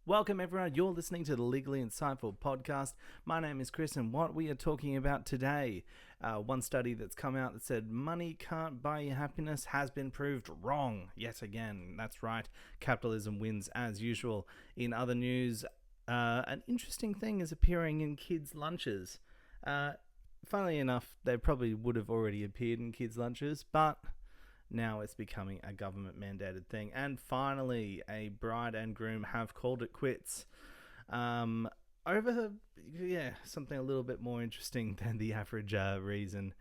Welcome everyone, you're listening to the Legally Insightful podcast. My name is Chris and what we are talking about today, one study that's come out that said money can't buy you happiness has been proved wrong yet again. That's right, capitalism wins as usual. In other news, an interesting thing is appearing in kids' lunches. Funnily enough, they probably would have already appeared in kids' lunches, but now it's becoming a government mandated thing. And finally, a bride and groom have called it quits. Over, something a little bit more interesting than the average reason.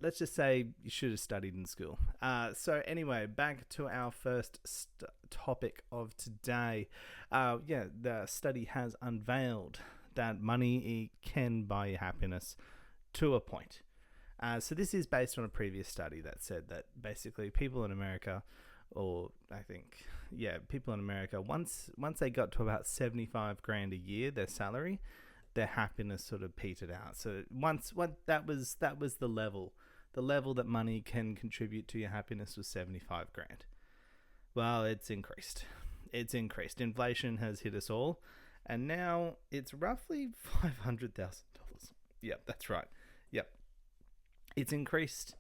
Let's just say you should have studied in school. So anyway, back to our first topic of today. The study has unveiled that money can buy you happiness to a point. So this is based on a previous study that said that basically people in America, once they got to about 75 grand a year, their salary, their happiness sort of petered out. So that was the level that money can contribute to your happiness was 75 grand. Well, it's increased. Inflation has hit us all, and now it's roughly $500,000. Yep, that's right. Yep. It's increased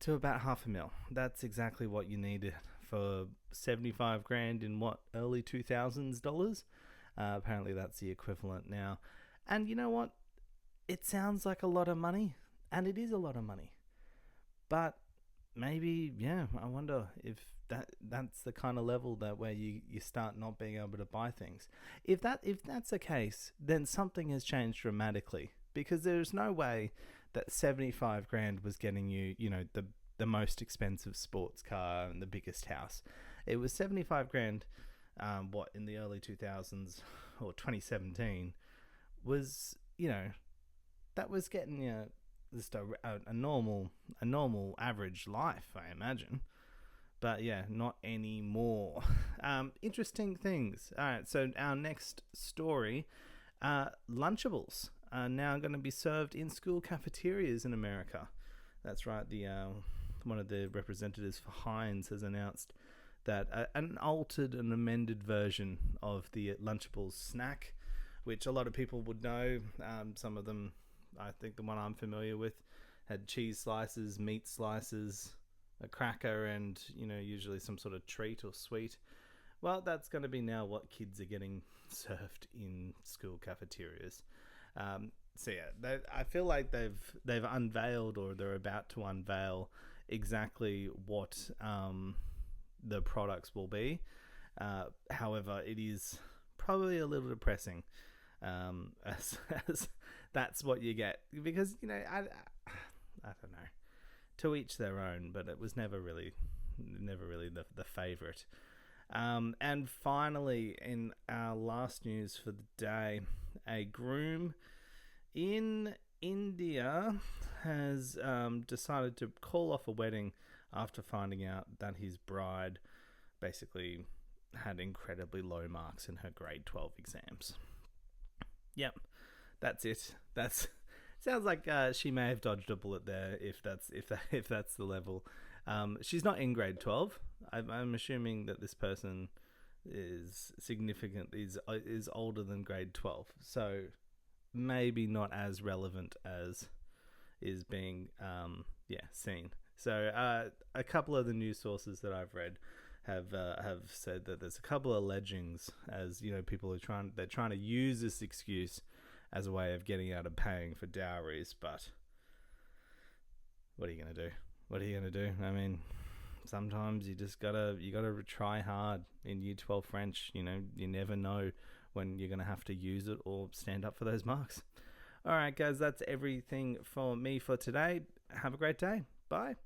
to about $500,000. That's exactly what you needed for 75 grand in early 2000s dollars. Apparently that's the equivalent now. And you know what? It sounds like a lot of money, and it is a lot of money. But maybe, I wonder if that's the kind of level that where you start not being able to buy things. If that's the case, then something has changed dramatically. Because there's no way that 75 grand was getting you, the most expensive sports car and the biggest house. It was 75 grand, in the early 2000s or 2017 was, that was getting you just a normal average life, I imagine. But not anymore. Interesting things. All right, so our next story, Lunchables are now going to be served in school cafeterias in America. That's right. One of the representatives for Heinz has announced that an altered and amended version of the Lunchables snack, which a lot of people would know. Some of them, I think the one I'm familiar with, had cheese slices, meat slices, a cracker, and usually some sort of treat or sweet. Well, that's going to be now what kids are getting served in school cafeterias. I feel like they've unveiled, or they're about to unveil, exactly what the products will be. However, it is probably a little depressing, as that's what you get, because I don't know. To each their own, but it was never really the favorite. And finally, in our last news for the day, a groom in India has decided to call off a wedding after finding out that his bride basically had incredibly low marks in her grade 12 exams. Yep, that's it. Sounds like she may have dodged a bullet there, if that's the level. She's not in grade 12. I'm assuming that this person is older than grade 12, so maybe not as relevant as is being seen. So a couple of the news sources that I've read have said that there's a couple of allegings, as people are trying to use this excuse as a way of getting out of paying for dowries. But what are you going to do? I mean, sometimes you gotta try hard in Year 12 French. You never know when you're going to have to use it or stand up for those marks. All right, guys, that's everything for me for today. Have a great day. Bye.